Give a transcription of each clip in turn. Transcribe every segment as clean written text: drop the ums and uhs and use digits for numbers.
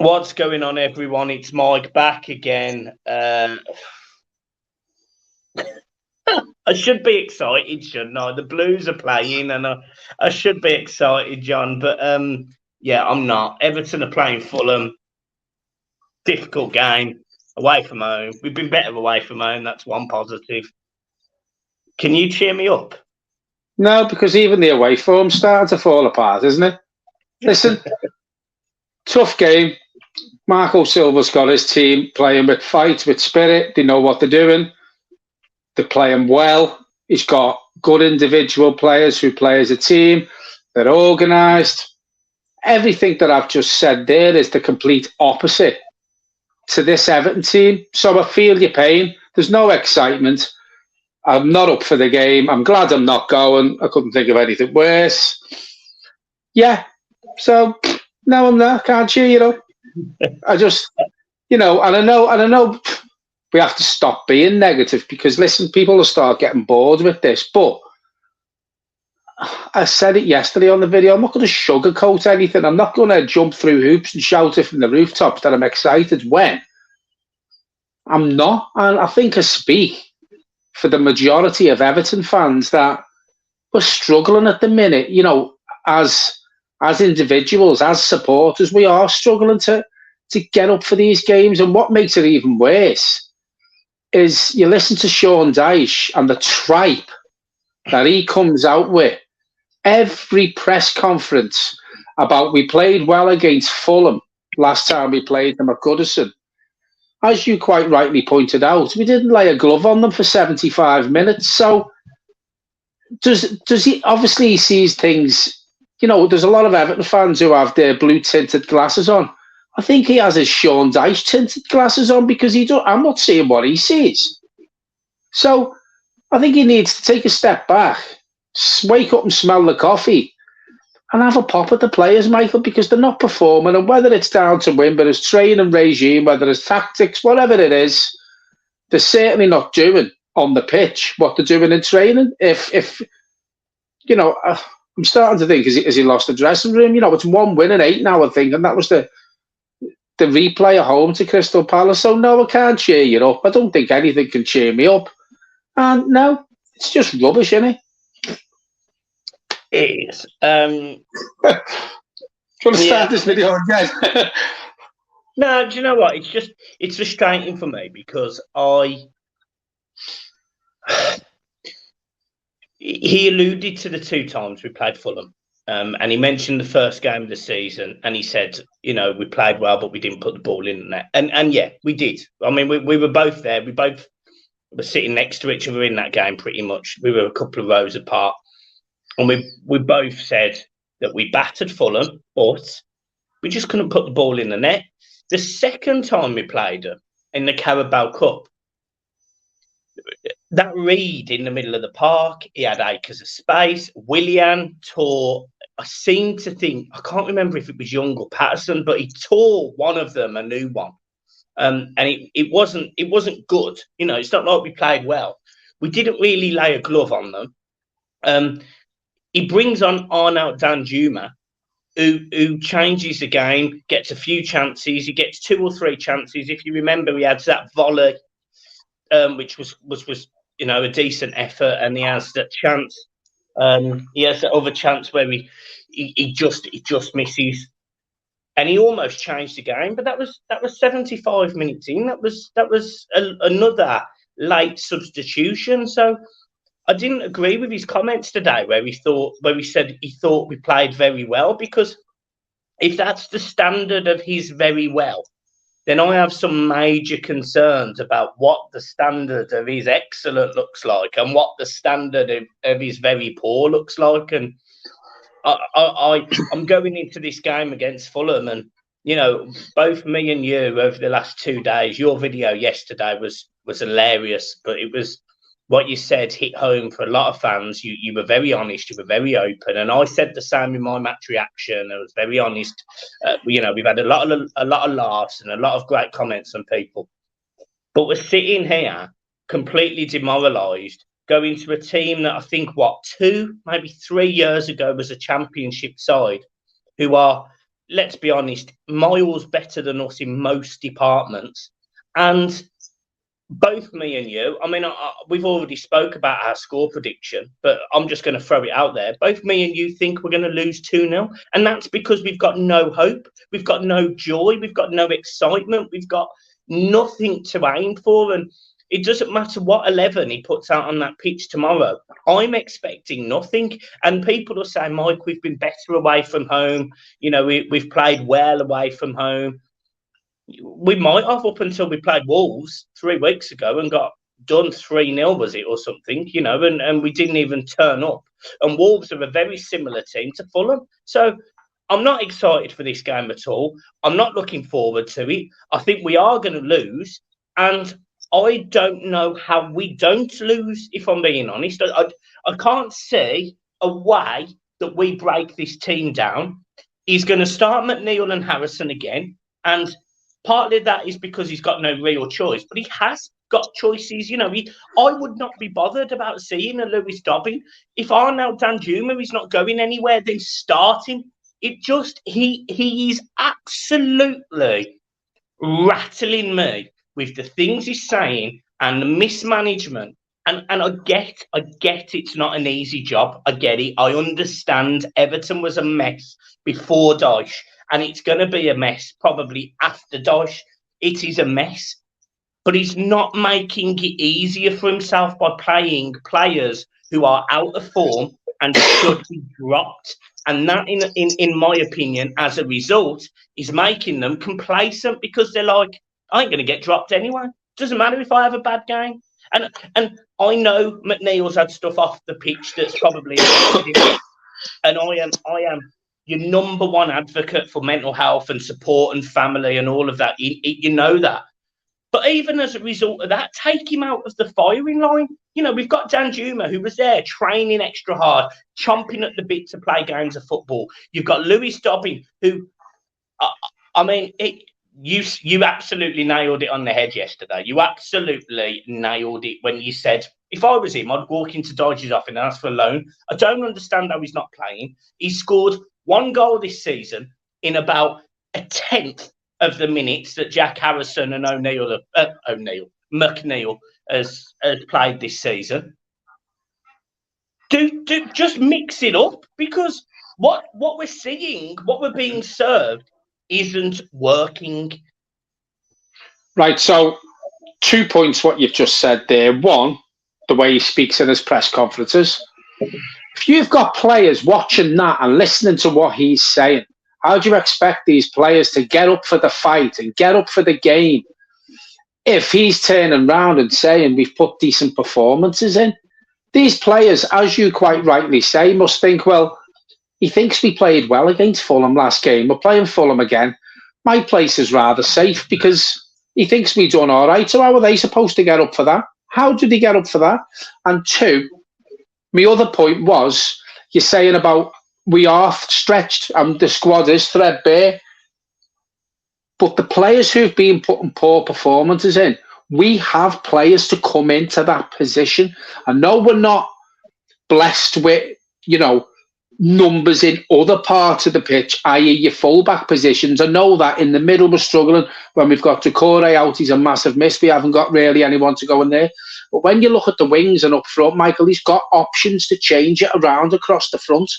What's going on, everyone? It's Mike back again. I should be excited, shouldn't I? The Blues are playing, and I should be excited, John. But yeah, I'm not. Everton are playing Fulham. Difficult game away from home. We've been better away from home. That's one positive. Can you cheer me up? No, because even the away form's starting to fall apart, isn't it? Listen, tough game. Marco Silva's got his team playing with fight, with spirit. They know what they're doing. They're playing well. He's got good individual players who play as a team. They're organised. Everything that I've just said there is the complete opposite to this Everton team. So I feel your pain. There's no excitement. I'm not up for the game. I'm glad I'm not going. I couldn't think of anything worse. Yeah. So no, I'm not. Can't cheer you up. I just, and I know we have to stop being negative because, listen, people will start getting bored with this. But I said it yesterday on the video. I'm not going to sugarcoat anything. I'm not going to jump through hoops and shout it from the rooftops that I'm excited when I'm not. And I think I speak for the majority of Everton fans that we're struggling at the minute, as individuals, as supporters, we are struggling to get up for these games. And what makes it even worse is you listen to Sean Dyche and the tripe that he comes out with every press conference about we played well against Fulham last time we played them at Goodison. As you quite rightly pointed out, we didn't lay a glove on them for 75 minutes. So does he, obviously he sees things, there's a lot of Everton fans who have their blue tinted glasses on. I think he has his Sean Dyche tinted glasses on because I'm not seeing what he sees. So I think he needs to take a step back, wake up and smell the coffee and have a pop at the players, Michael, because they're not performing. And whether it's down to Wimber, his training regime, whether it's tactics, whatever it is, they're certainly not doing on the pitch what they're doing in training. If I'm starting to think, has he lost the dressing room? It's 1 win and 8 now, I think, and that was the replay at home to Crystal Palace. So no, I can't cheer you up. I don't think anything can cheer me up. And no, it's just rubbish, isn't it? It is. Do you want to start this video again? No, do you know what? It's frustrating for me because he alluded to the 2 times we played Fulham. And he mentioned the first game of the season, and he said, we played well, but we didn't put the ball in the net. And yeah, we did. I mean, we were both there. We both were sitting next to each other in that game pretty much. We were a couple of rows apart. And we both said that we battered Fulham, but we just couldn't put the ball in the net. The second time we played them in the Carabao Cup, that read in the middle of the park, he had acres of space. Willian tore, I seem to think, I can't remember if it was Young or Patterson, but he tore one of them a new one. And it wasn't good. It's not like we played well. We didn't really lay a glove on them. He brings on Arnaut Danjuma, who changes the game, gets a few chances. He gets 2 or 3 chances. If you remember, he had that volley, which was a decent effort, and he has that chance. He has that other chance where he just misses, and he almost changed the game. But that was 75 minutes in. That was another late substitution. So I didn't agree with his comments today where he said he thought we played very well, because if that's the standard of his very well, then I have some major concerns about what the standard of his excellent looks like and what the standard of his very poor looks like. And I'm going into this game against Fulham, and both me and you over the last 2 days, your video yesterday was hilarious, but it was, what you said hit home for a lot of fans. You were very honest, you were very open, and I said the same in my match reaction. I was very honest. We've had a lot of laughs and a lot of great comments from people, but we're sitting here completely demoralised, going to a team that I think 2, maybe 3 years ago was a championship side, who are let's be honest, miles better than us in most departments. And both me and you, I mean, we've already spoke about our score prediction, but I'm just going to throw it out there. Both me and you think we're going to lose 2-0. And that's because we've got no hope. We've got no joy. We've got no excitement. We've got nothing to aim for. And it doesn't matter what 11 he puts out on that pitch tomorrow. I'm expecting nothing. And people will say, Mike, we've been better away from home. You know, we've played well away from home. We might have up until we played Wolves 3 weeks ago and got done 3-0, was it, or something, you know, and we didn't even turn up. And Wolves are a very similar team to Fulham. So I'm not excited for this game at all. I'm not looking forward to it. I think we are going to lose. And I don't know how we don't lose, if I'm being honest. I can't see a way that we break this team down. He's going to start McNeil and Harrison again. And partly that is because he's got no real choice, but he has got choices. You know, I would not be bothered about seeing a Lewis Dobbin. If Arnaud Danjuma is not going anywhere, then start him. It just, he is absolutely rattling me with the things he's saying and the mismanagement. And I get it's not an easy job. I get it. I understand Everton was a mess before Dyche, and it's going to be a mess probably after Dyche. It is a mess. But he's not making it easier for himself by playing players who are out of form and should be dropped. And that, in my opinion, as a result, is making them complacent because they're like, I ain't going to get dropped anyway. Doesn't matter if I have a bad game. And I know McNeil's had stuff off the pitch that's probably and I am your number one advocate for mental health and support and family and all of that. You know that. But even as a result of that, take him out of the firing line. You know, we've got Danjuma, who was there training extra hard, chomping at the bit to play games of football. You've got Lewis Dobbin, who, I mean, you absolutely nailed it on the head yesterday. You absolutely nailed it when you said, if I was him, I'd walk into Dyche's office and ask for a loan. I don't understand how he's not playing. He's scored 1 goal this season in about a tenth of the minutes that Jack Harrison and McNeil has played this season. Do just mix it up, because what we're seeing, what we're being served, isn't working. Right, so 2 points what you've just said there. One, the way he speaks in his press conferences. If you've got players watching that and listening to what he's saying, how do you expect these players to get up for the fight and get up for the game if he's turning around and saying we've put decent performances in? These players, as you quite rightly say, must think, well, he thinks we played well against Fulham last game. We're playing Fulham again. My place is rather safe because he thinks we've done all right. So how are they supposed to get up for that? How did he get up for that? And two, my other point was, you're saying about we are stretched and the squad is threadbare. But the players who've been putting poor performances in, we have players to come into that position. I know we're not blessed with, you know, numbers in other parts of the pitch, i.e. your fullback positions. I know that in the middle we're struggling. When we've got Doucoure out, he's a massive miss. We haven't got really anyone to go in there. But when you look at the wings and up front, Michael, he's got options to change it around across the front.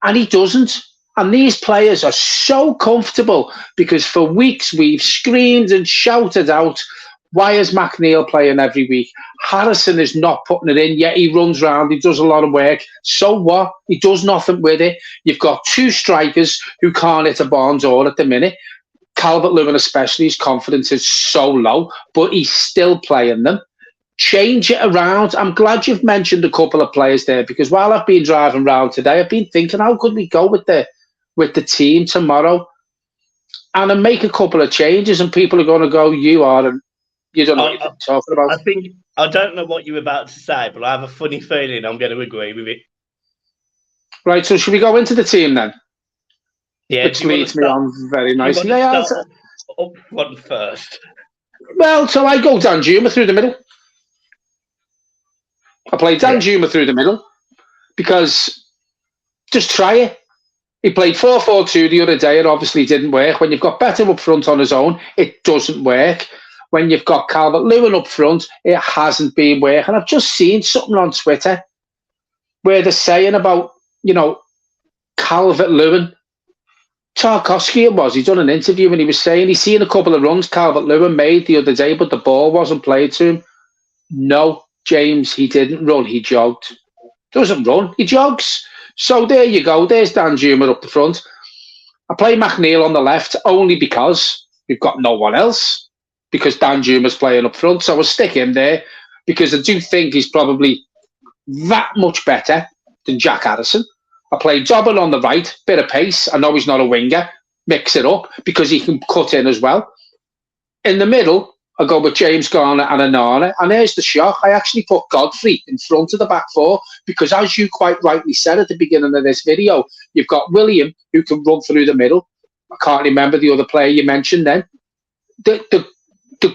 And he doesn't. And these players are so comfortable because for weeks we've screamed and shouted out, why is McNeil playing every week? Harrison is not putting it in, yet he runs around, he does a lot of work. So what? He does nothing with it. You've got 2 strikers who can't hit a barn door at the minute. Calvert-Lewin especially, his confidence is so low, but he's still playing them. Change it around. I'm glad you've mentioned a couple of players there, because while I've been driving around today, I've been thinking, how could we go with the team tomorrow? And I make a couple of changes and people are going to go, you don't know what you're talking about. I don't know what you're about to say, but I have a funny feeling I'm going to agree with it. Right, so should we go into the team then? Yeah, which leads me on very nicely. Up front first. Well, so I go Danjuma through the middle. I play Danjuma through the middle because just try it. He played 4-4-2 the other day. It obviously didn't work. When you've got Beto up front on his own, it doesn't work. When you've got Calvert-Lewin up front, it hasn't been working. I've just seen something on Twitter where they're saying about, Calvert-Lewin. Tarkowski it was. He done an interview and he was saying he's seen a couple of runs Calvert-Lewin made the other day, but the ball wasn't played to him. No, James, he didn't run. He jogged. Doesn't run. He jogs. So there you go. There's Danjuma up the front. I play McNeil on the left only because we've got no one else, because Danjuma's playing up front. So I'll stick him there because I do think he's probably that much better than Jack Harrison. I play Dobbin on the right, bit of pace. I know he's not a winger. Mix it up because he can cut in as well. In the middle, I go with James Garner and Onana. And there's the shock. I actually put Godfrey in front of the back four because, as you quite rightly said at the beginning of this video, you've got William who can run through the middle. I can't remember the other player you mentioned then. The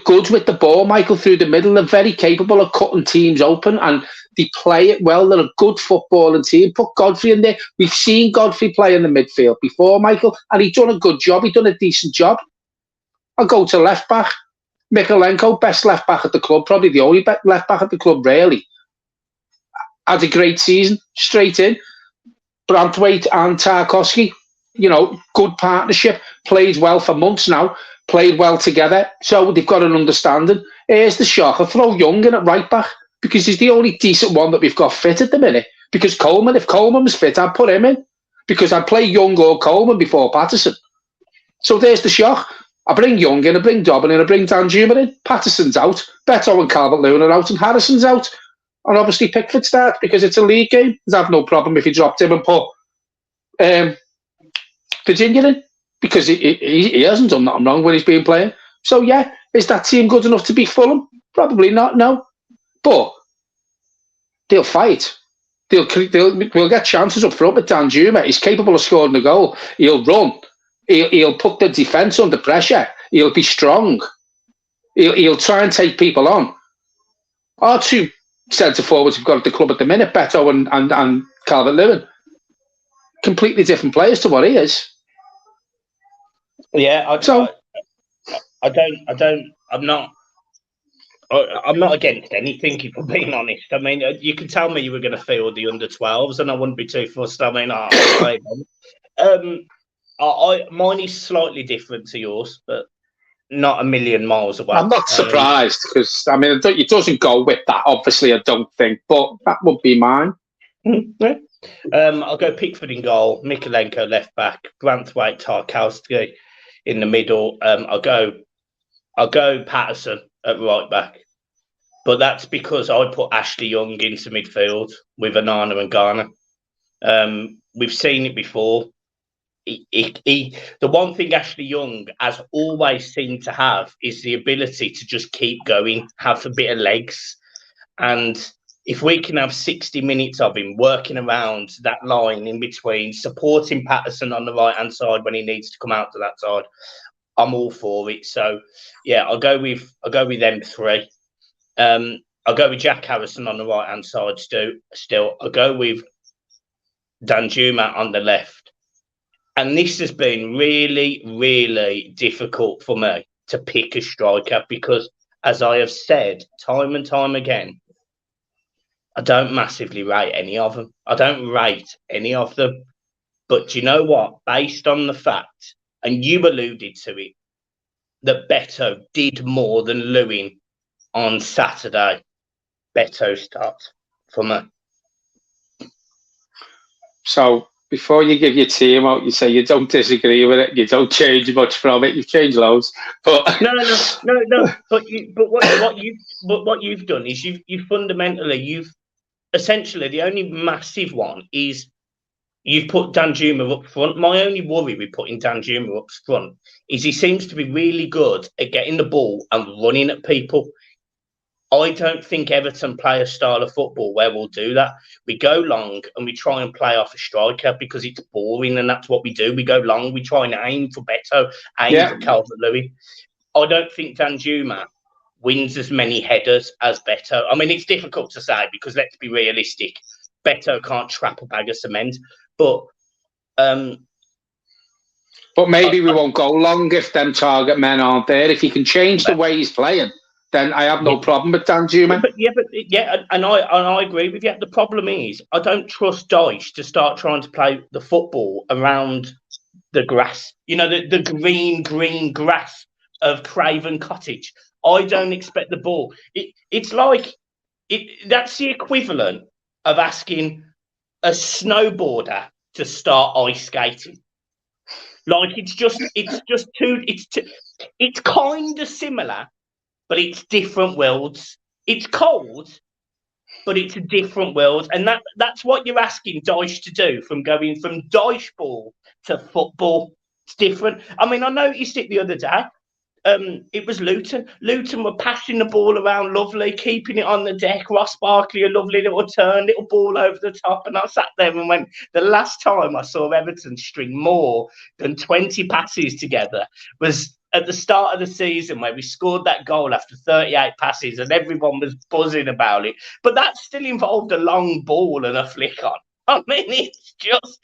good with the ball, Michael, through the middle. They're very capable of cutting teams open and they play it well. They're a good footballing team. Put Godfrey in there. We've seen Godfrey play in the midfield before, Michael, and he's done a good job. He's done a decent job. I'll go to left back. Mikalenko, best left back at the club, probably the only left back at the club, really. Had a great season, straight in. Branthwaite and Tarkowski, good partnership. Played well for months now. Played well together, so they've got an understanding. Here's the shock. I throw Young in at right back because he's the only decent one that we've got fit at the minute. Because Coleman, if Coleman was fit, I'd put him in because I'd play Young or Coleman before Patterson. So there's the shock. I bring Young in, I bring Dobbin in, I bring Danjuma in. Patterson's out. Beto and Calvert-Lewin are out, and Harrison's out. And obviously Pickford starts because it's a league game. I'd have no problem if he dropped him and put Virginia in. Because he hasn't done nothing wrong when he's been playing. So, yeah, is that team good enough to beat Fulham? Probably not, no. But they'll fight. We'll get chances up front with Danjuma. He's capable of scoring a goal. He'll run. He'll put the defence under pressure. He'll be strong. He'll try and take people on. Our two centre-forwards we've got at the club at the minute, Beto and Calvert-Lewin, completely different players to what he is. Yeah, I'm not against anything, if I'm being honest. I mean, you can tell me you were going to field the under-12s and I wouldn't be too fussed. I mean, mine is slightly different to yours, but not a million miles away. I'm not surprised because, I mean, it doesn't go with that, obviously, I don't think, but that would be mine. Yeah. I'll go Pickford in goal, Mikalenko left back, Branthwaite, Tarkowski in the middle. I'll go Patterson at right back, but that's because I put Ashley Young into midfield with Onana and Garner. We've seen it before. The one thing Ashley Young has always seemed to have is the ability to just keep going, have a bit of legs, and if we can have 60 minutes of him working around that line in between, supporting Patterson on the right-hand side when he needs to come out to that side, I'm all for it. So, yeah, I'll go with them three. I'll go with Jack Harrison on the right-hand side still. I'll go with Danjuma on the left. And this has been really, really difficult for me to pick a striker because, as I have said time and time again, I don't massively rate any of them. I don't rate any of them. But do you know what? Based on the fact, and you alluded to it, that Beto did more than Lewin on Saturday, Beto starts for me. So before you give your team out, you say you don't disagree with it, you don't change much from it. You've changed loads, but no. But what you've done is you've fundamentally essentially the only massive one is you've put Danjuma up front. My only worry with putting Danjuma up front is he seems to be really good at getting the ball and running at people. I don't think Everton play a style of football where we'll do that. We go long and we try and play off a striker because it's boring and that's what we do. We go long, we try and aim for Beto, aim for Calvert-Lewin. I don't think Danjuma wins as many headers as Beto. I mean, it's difficult to say because let's be realistic. Beto can't trap a bag of cement. But But maybe we won't go long if them target men aren't there. If he can change the way he's playing, then I have no problem with Danjuma. And I agree with you. The problem is, I don't trust Dyche to start trying to play the football around the grass. You know, the green grass of Craven Cottage. I don't expect the ball. It's like that's the equivalent of asking a snowboarder to start ice skating. Like it's kind of similar, but it's different worlds. It's cold, but it's a different world, and that's what you're asking Dyche to do, from going from Dyche ball to football. It's different. I mean, I noticed it the other day. It was Luton. Luton were passing the ball around lovely, keeping it on the deck. Ross Barkley, a lovely little turn, little ball over the top. And I sat there and went, the last time I saw Everton string more than 20 passes together was at the start of the season, where we scored that goal after 38 passes and everyone was buzzing about it. But that still involved a long ball and a flick on. I mean, it's just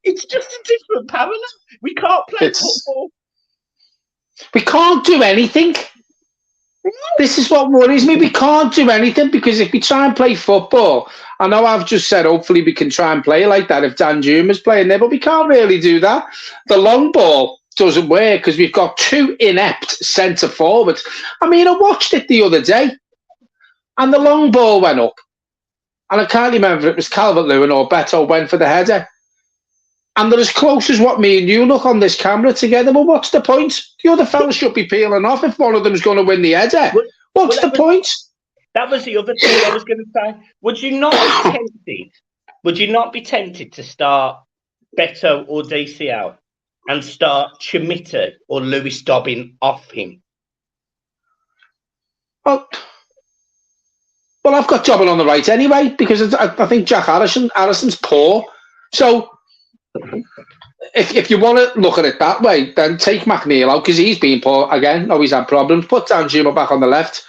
a different parallel. We can't play football. We can't do anything. This is what worries me. We can't do anything, because if we try and play football, I know I've just said hopefully we can try and play like that if Danjuma's playing there, but we can't really do that. The long ball doesn't work because we've got two inept centre forwards. I mean, I watched it the other day and the long ball went up. And I can't remember if it was Calvert-Lewin or Beto went for the header. And they're as close as what me and you look on this camera together. Well, what's the point? The other fella should be peeling off if one of them's going to win the header. What's the point? That was the other thing I was going to say. Would you not be tempted? Would you not be tempted to start Beto or DCL and start Chimita or Lewis Dobbin off him? Well, I've got Dobbin on the right anyway, because I think Jack Harrison's poor. So if you want to look at it that way, then take McNeil out because he's been poor again. Always had problems. Put Danjuma back on the left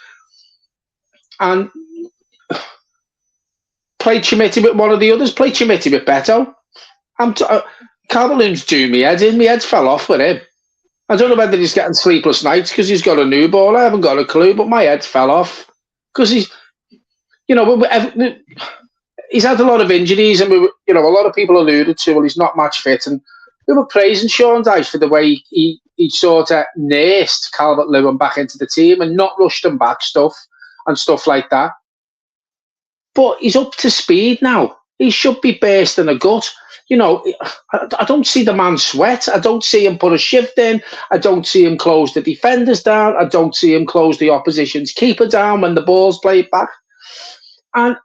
and play Chimiti with one of the others. Play Chimiti with Beto. Calvert-Lewin's doing me head in. My head fell off with him. I don't know whether he's getting sleepless nights because he's got a new ball. I haven't got a clue, but my head fell off because he's had a lot of injuries, and a lot of people alluded to, well, he's not match fit, and we were praising Sean Dyche for the way he sort of nursed Calvert-Lewin back into the team and not rushed him back stuff like that. But he's up to speed now. He should be bursting a gut. I don't see the man sweat. I don't see him put a shift in. I don't see him close the defenders down. I don't see him close the opposition's keeper down when the ball's played back. And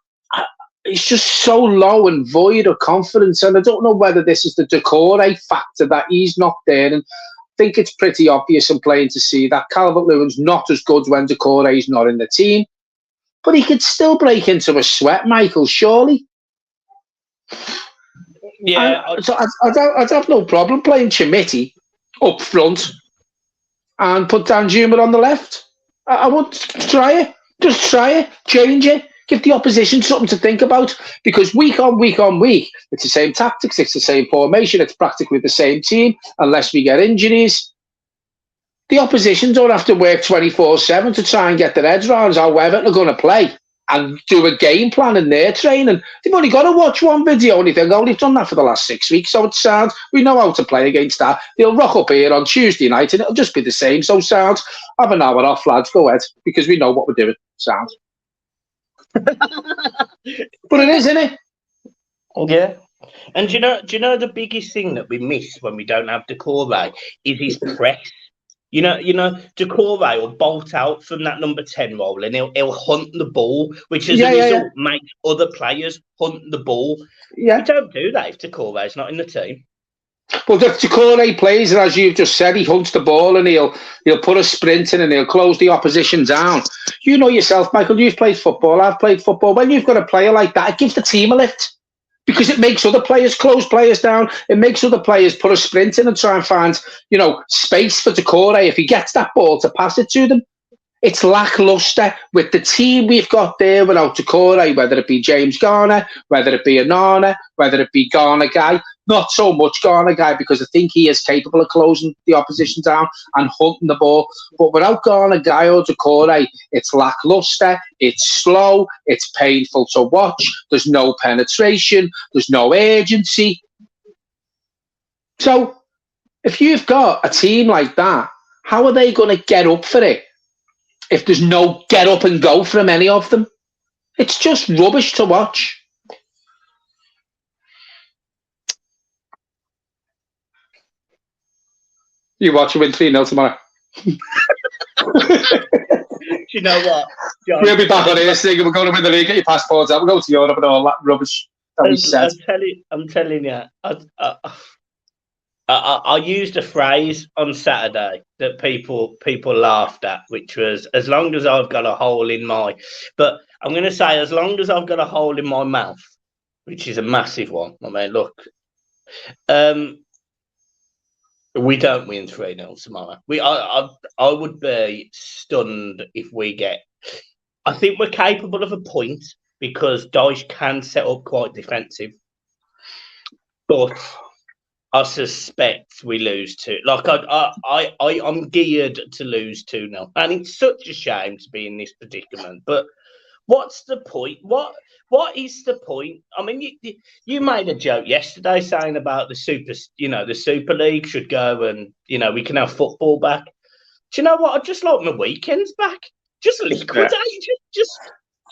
it's just so low and void of confidence. And I don't know whether this is the Doucoure factor that he's not there. And I think it's pretty obvious and plain to see that Calvert-Lewin's not as good when Doucoure's not in the team. But he could still break into a sweat, Michael, surely. Yeah. So I'd have no problem playing Chimiti up front and put Danjuma on the left. I would try it. Just try it. Change it. Give the opposition something to think about, because week on week on week, it's the same tactics, it's the same formation, it's practically the same team, unless we get injuries. The opposition don't have to work 24/7 to try and get their heads around how Everton are going to play and do a game plan in their training. They've only got to watch one video and they think, oh, they've done that for the last 6 weeks, so it sounds, we know how to play against that. They'll rock up here on Tuesday night and it'll just be the same, so sounds, have an hour off, lads, go ahead, because we know what we're doing, sounds. But it is, isn't it? Yeah. And do you know the biggest thing that we miss when we don't have Doucoure is his press. Doucoure will bolt out from that number 10 role and he'll hunt the ball, which as a result makes other players hunt the ball. Yeah. We don't do that if Doucoure is not in the team. Well, if Doucoure plays, and as you've just said, he hunts the ball and he'll put a sprint in and he'll close the opposition down. You know yourself, Michael, you've played football, I've played football. When you've got a player like that, it gives the team a lift because it makes other players close players down. It makes other players put a sprint in and try and find, space for Doucoure if he gets that ball to pass it to them. It's lacklustre with the team we've got there without Doucoure, whether it be James Garner, whether it be Onana, whether it be Garner Guy. Not so much Garner guy, because I think he is capable of closing the opposition down and hunting the ball. But without Garner guy or Doucoure, it's lackluster, it's slow, it's painful to watch. There's no penetration, there's no urgency. So if you've got a team like that, how are they going to get up for it if there's no get up and go from any of them? It's just rubbish to watch. You watch win 3-0 tomorrow. Do you know what, John? We'll be back on here saying we're going to win the league, get your passports out, we'll go to Europe and all that rubbish that we said. I'm telling you, I used a phrase on Saturday that people laughed at, which was, as long as I've got a hole in my... But I'm going to say, as long as I've got a hole in my mouth, which is a massive one. I mean, look... we don't win 3-0 tomorrow. I would be stunned if we get... I think we're capable of a point because Dyche can set up quite defensive. But I suspect we lose 2. Like, I'm geared to lose 2-0. And it's such a shame to be in this predicament. But what's the point? What is the point? I mean, you made a joke yesterday saying about the Super League should go and, we can have football back. Do you know what? I'd just like my weekends back. Just liquidate.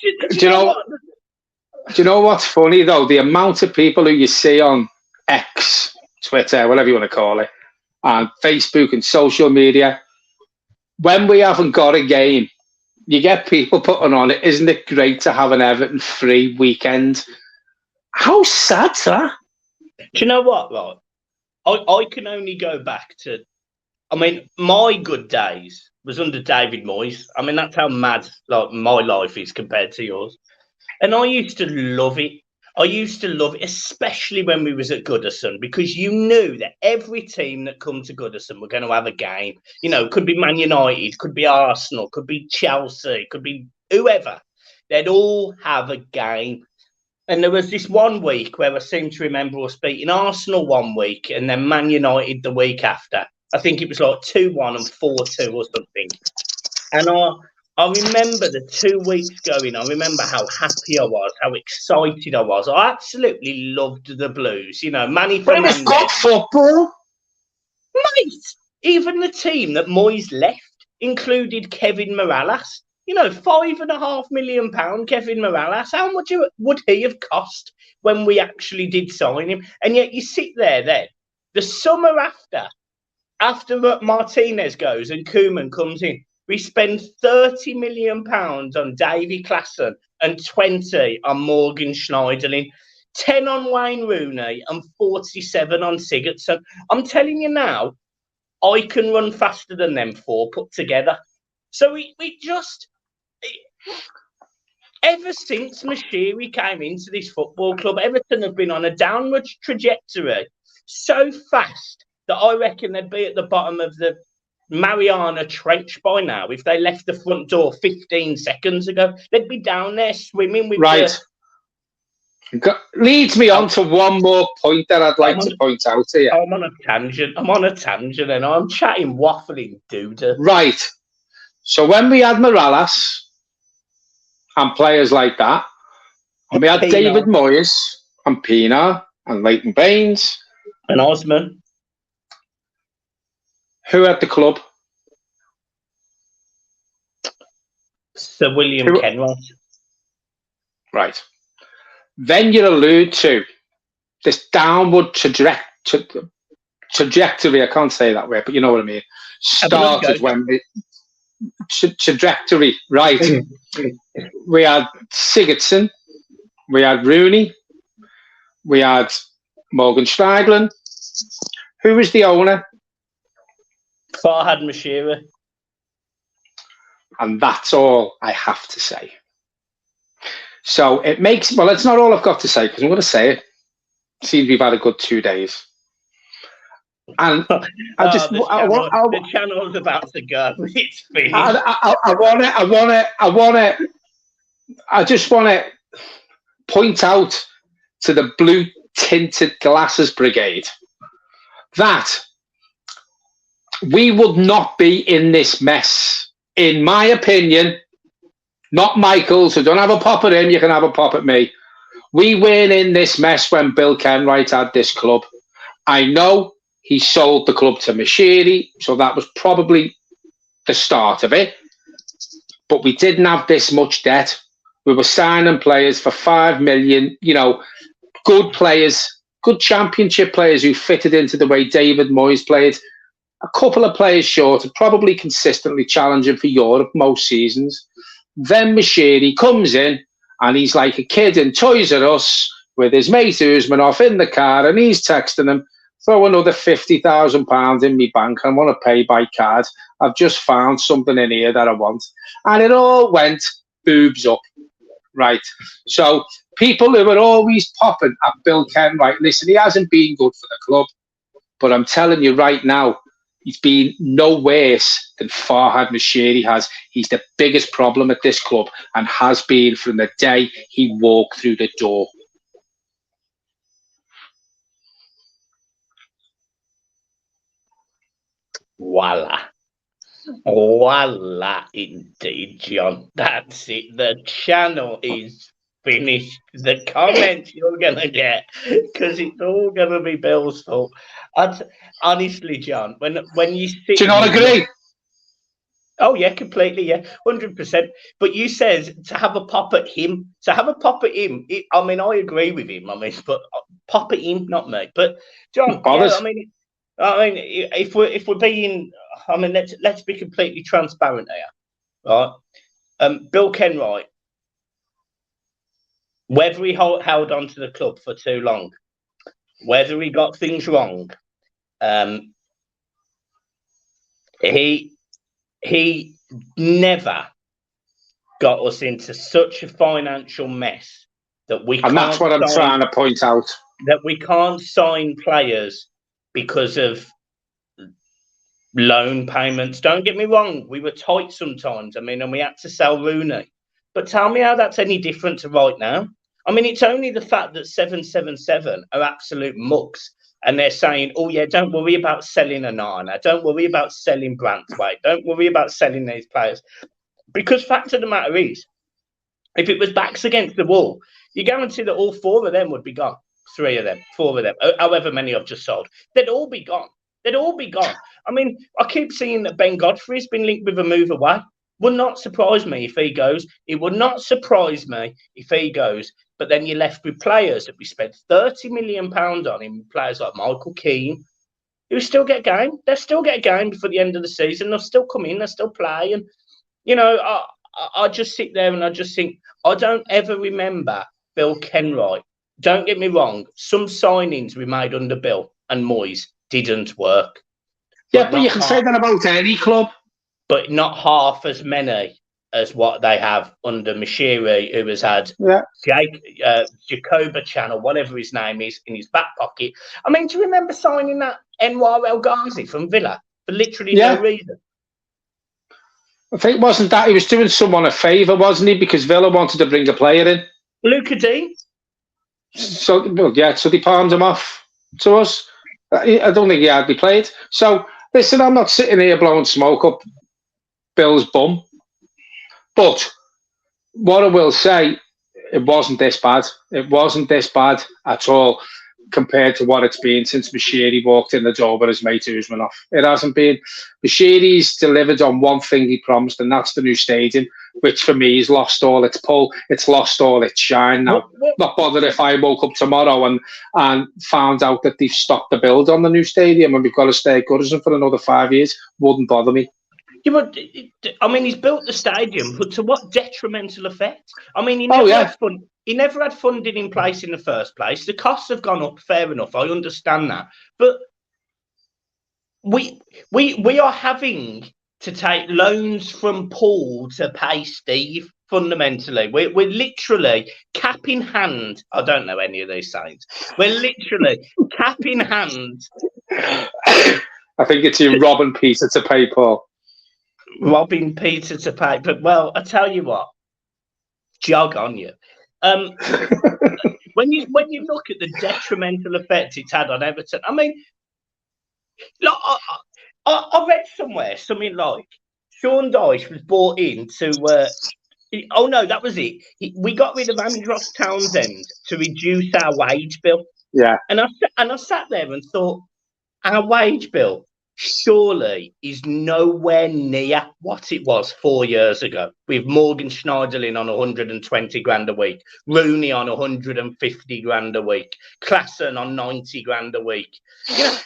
Yeah. Do you know what's funny, though? The amount of people who you see on X, Twitter, whatever you want to call it, and Facebook and social media, when we haven't got a game, you get people putting on it, isn't it great to have an Everton free weekend? How sad's that? Do you know what, right? I can only go back to... I mean, my good days was under David Moyes. I mean, that's how mad my life is compared to yours. And I used to love it. Especially when we was at Goodison, because you knew that every team that come to Goodison were going to have a game. Could be Man United, could be Arsenal, could be Chelsea, could be whoever. They'd all have a game. And there was this one week where I seem to remember us beating Arsenal one week and then Man United the week after. I think it was like 2-1 and 4-2 or something. And I remember the 2 weeks going. I remember how happy I was, how excited I was. I absolutely loved the Blues. Manny Fernandez. It's got football. Mate, even the team that Moyes left included Kevin Morales. £5.5 million, Kevin Morales. How much would he have cost when we actually did sign him? And yet you sit there then, the summer after Martinez goes and Koeman comes in, we spend £30 million on Davy Klaassen and 20 on Morgan Schneiderlin, 10 on Wayne Rooney and 47 on Sigurdsson. I'm telling you now, I can run faster than them 4 put together. So we just... Ever since Mashiri came into this football club, Everton have been on a downward trajectory so fast that I reckon they'd be at the bottom of the Mariana Trench by now. If they left the front door 15 seconds ago, they'd be down there swimming with... Right. Leads me on to one more point that I'd like to point out to you. I'm on a tangent and I'm chatting waffling doo-doo. Right. So when we had Morales and players like that, and we had Pienaar, David Moyes and Pienaar and Leighton Baines and Osman. Who at the club? Sir William Kenwell. Right. Then you allude to this downward trajectory. I can't say that word, but you know what I mean. Started when we... Trajectory, right. We had Sigurdsson, we had Rooney, we had Morgan Schneiderlin. Who was the owner? Farhad Mashiri. And that's all I have to say. So it makes... Well, it's not all I've got to say, because I'm going to say it. Seems we've had a good 2 days. And I just... the channel's about to go. It's finished. I just want to point out to the blue tinted glasses brigade, that we would not be in this mess, in my opinion. Not Michael, so don't have a pop at him, you can have a pop at me. We weren't in this mess when Bill Kenwright had this club. I know he sold the club to Mashiri, so that was probably the start of it. But we didn't have this much debt. We were signing players for 5 million, you know, good players, good championship players who fitted into the way David Moyes played. A couple of players short of probably consistently challenging for Europe most seasons. Then Mashiri comes in and he's like a kid in Toys R Us with his mate Usmanov in the car, and he's texting him, throw another £50,000 in my bank. I want to pay by card. I've just found something in here that I want. And it all went boobs up. Right. So people who are always popping at Bill Kenwright, listen, he hasn't been good for the club, but I'm telling you right now, he's been no worse than Farhad Mashiri has. He's the biggest problem at this club and has been from the day he walked through the door. Voila. Voila, indeed, John. That's it. The channel is finished. The comments you're going to get, because it's all going to be Bill's fault. Honestly, John, when you sit... Do you not agree? Oh, yeah, completely, yeah, 100%. But you said to have a pop at him. I agree with him, but pop at him, not me. But, John, yeah, if we're being... let's be completely transparent here, right? Bill Kenwright, whether he held on to the club for too long, whether he got things wrong, he never got us into such a financial mess that we and that's what I'm trying to point out. That we can't sign players because of loan payments. Don't get me wrong, we were tight sometimes. And we had to sell Rooney. But tell me how that's any different to right now. It's only the fact that 777 are absolute mucks. And they're saying, oh, yeah, don't worry about selling Onana. Don't worry about selling Branthwaite. Don't worry about selling these players. Because fact of the matter is, if it was backs against the wall, you guarantee that all 4 of them would be gone. 3 of them, 4 of them, however many I've just sold. They'd all be gone. They'd all be gone. I keep seeing that Ben Godfrey's been linked with a move away. Would not surprise me if he goes. It would not surprise me if he goes. But then you're left with players that we spent £30 million on him, players like Michael Keane, who still get a game. They'll still get a game before the end of the season. They'll still come in. They'll still play. And, I just sit there and I just think, I don't ever remember Bill Kenwright. Don't get me wrong. Some signings we made under Bill and Moyes didn't work. Yeah, but you can say that about any club. But not half as many as what they have under Mashiri, who has had Jacoba Channel, whatever his name is, in his back pocket. Do you remember signing that Anwar El Ghazi from Villa for literally no reason? I think wasn't that he was doing someone a favour, wasn't he? Because Villa wanted to bring a player in. Luca Dean. So they palmed him off to us. I don't think he hardly played. So, listen, I'm not sitting here blowing smoke up Bill's bum. But what I will say, it wasn't this bad. It wasn't this bad at all compared to what it's been since Mashiri walked in the door with his mate Usmanov. It hasn't been. Mashiri's delivered on one thing he promised, and that's the new stadium, which for me has lost all its pull. It's lost all its shine now. Not bothered if I woke up tomorrow and found out that they've stopped the build on the new stadium and we've got to stay at Goodison for another 5 years. Wouldn't bother me. Yeah, but he's built the stadium, but to what detrimental effect? He never had funding in place in the first place. The costs have gone up, fair enough. I understand that. But we are having to take loans from Paul to pay Steve, fundamentally. We're literally cap in hand. I don't know any of these sayings. We're literally cap in hand. I think it's you robbing Peter to pay Paul. Robbing Peter to pay. But, well, I tell you what. Jog on you. when you look at the detrimental effect it's had on Everton, I mean, look, I read somewhere something like Sean Dyche was brought in to. Oh no, that was it. We got rid of Andros Townsend to reduce our wage bill. Yeah. And I sat there and thought, our wage bill surely is nowhere near what it was 4 years ago, with Morgan Schneiderlin on 120 grand a week, Rooney on 150 grand a week, Klassen on 90 grand a week. You know,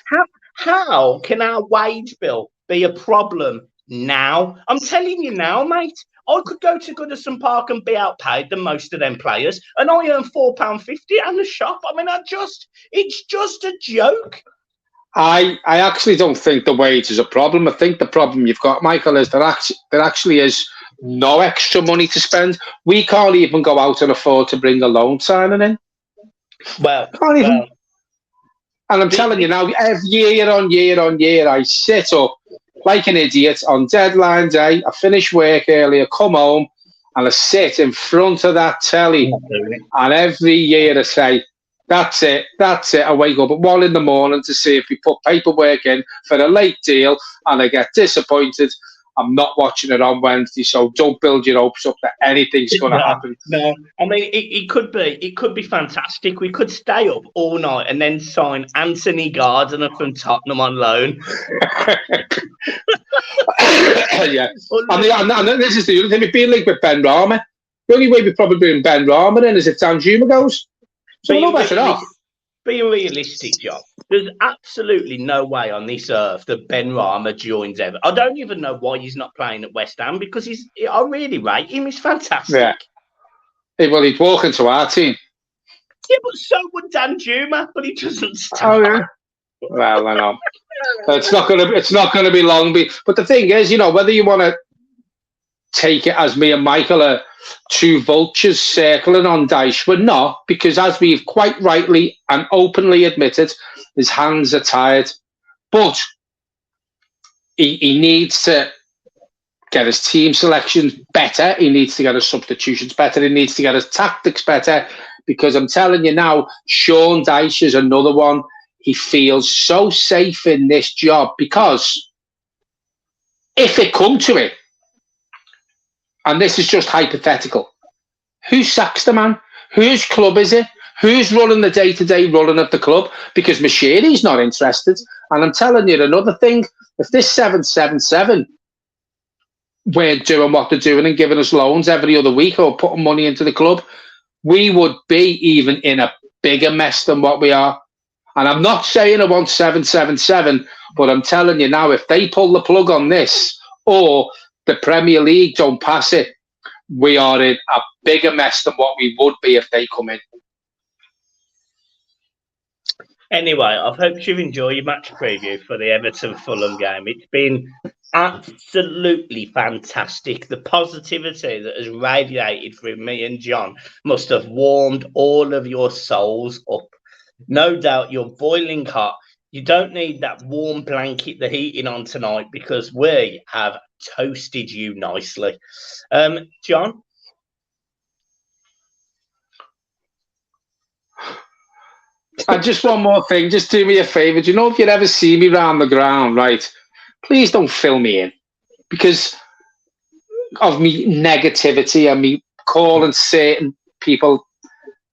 how can our wage bill be a problem now? I'm telling you now, mate. I could go to Goodison Park and be outpaid than most of them players, and I earn £4.50 at the shop. I mean, it's just a joke. I actually don't think the wage is a problem. I think the problem you've got, Michael, is there actually is no extra money to spend. We can't even go out and afford to bring a loan signing in. Well, can't even. And I'm telling you now, every year on year, I sit up like an idiot on deadline day. I finish work early, I come home, and I sit in front of that telly. And every year I say, that's it. I wake up at 1 a.m. to see if we put paperwork in for a late deal, and I get disappointed. I'm not watching it on Wednesday, so don't build your hopes up that anything's going to happen. No, I mean it could be fantastic. We could stay up all night and then sign Anthony Gardner from Tottenham on loan. Yeah, and this is the other thing. We've been linked with Ben Rama. The only way we probably bring Ben Rama in is if Danjuma goes. So we're not better off. Being realistic, John, there's absolutely no way on this earth that Ben Rama joins Everton. I don't even know why he's not playing at West Ham, because I really rate him. He's fantastic. Yeah. Hey, well, he'd walk into our team. Yeah, but so would Danjuma, but he doesn't start. Oh yeah. Well, I know. It's not gonna be long. But the thing is, you know, whether you want to take it as me and Michael are two vultures circling on Dyche, we're not, because as we've quite rightly and openly admitted, his hands are tired. But he needs to get his team selections better. He needs to get his substitutions better. He needs to get his tactics better, because I'm telling you now, Sean Dyche is another one. He feels so safe in this job, because if it come to it, and this is just hypothetical, who sacks the man? Whose club is it? Who's running the day-to-day running of the club? Because Machiri's not interested. And I'm telling you another thing, if this 777 weren't doing what they're doing and giving us loans every other week or putting money into the club, we would be even in a bigger mess than what we are. And I'm not saying I want 777, but I'm telling you now, if they pull the plug on this, or the Premier League don't pass it, we are in a bigger mess than what we would be if they come in. Anyway, I hope you've enjoyed your match preview for the Everton-Fulham game. It's been absolutely fantastic. The positivity that has radiated from me and John must have warmed all of your souls up. No doubt you're boiling hot. You don't need that warm blanket the heating on tonight, because we have toasted you nicely. John? And just one more thing, just do me a favour. Do you know, if you ever see me round the ground, right, please don't fill me in, because of me negativity and me calling certain people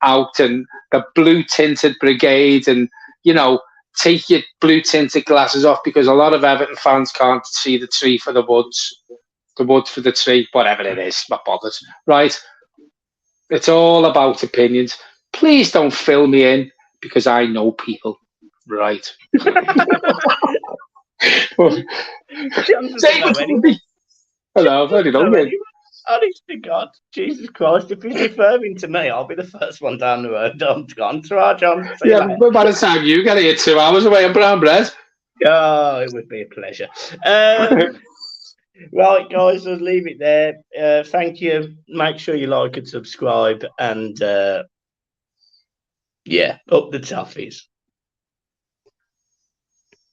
out, and the blue tinted brigade, and, you know, take your blue tinted glasses off, because a lot of Everton fans can't see the tree for the woods, the wood for the tree, whatever it is, not bothered, right? It's all about opinions. Please don't fill me in, because I know people, right? Hello, I've already known it. Honest to God, Jesus Christ, if he's referring to me, I'll be the first one down the road. I'm gone. John. Yeah, but by the time you get here 2 hours away on brown bread. Oh, it would be a pleasure. Right, guys, I'll leave it there. Thank you. Make sure you like and subscribe. And, yeah, up the toughies.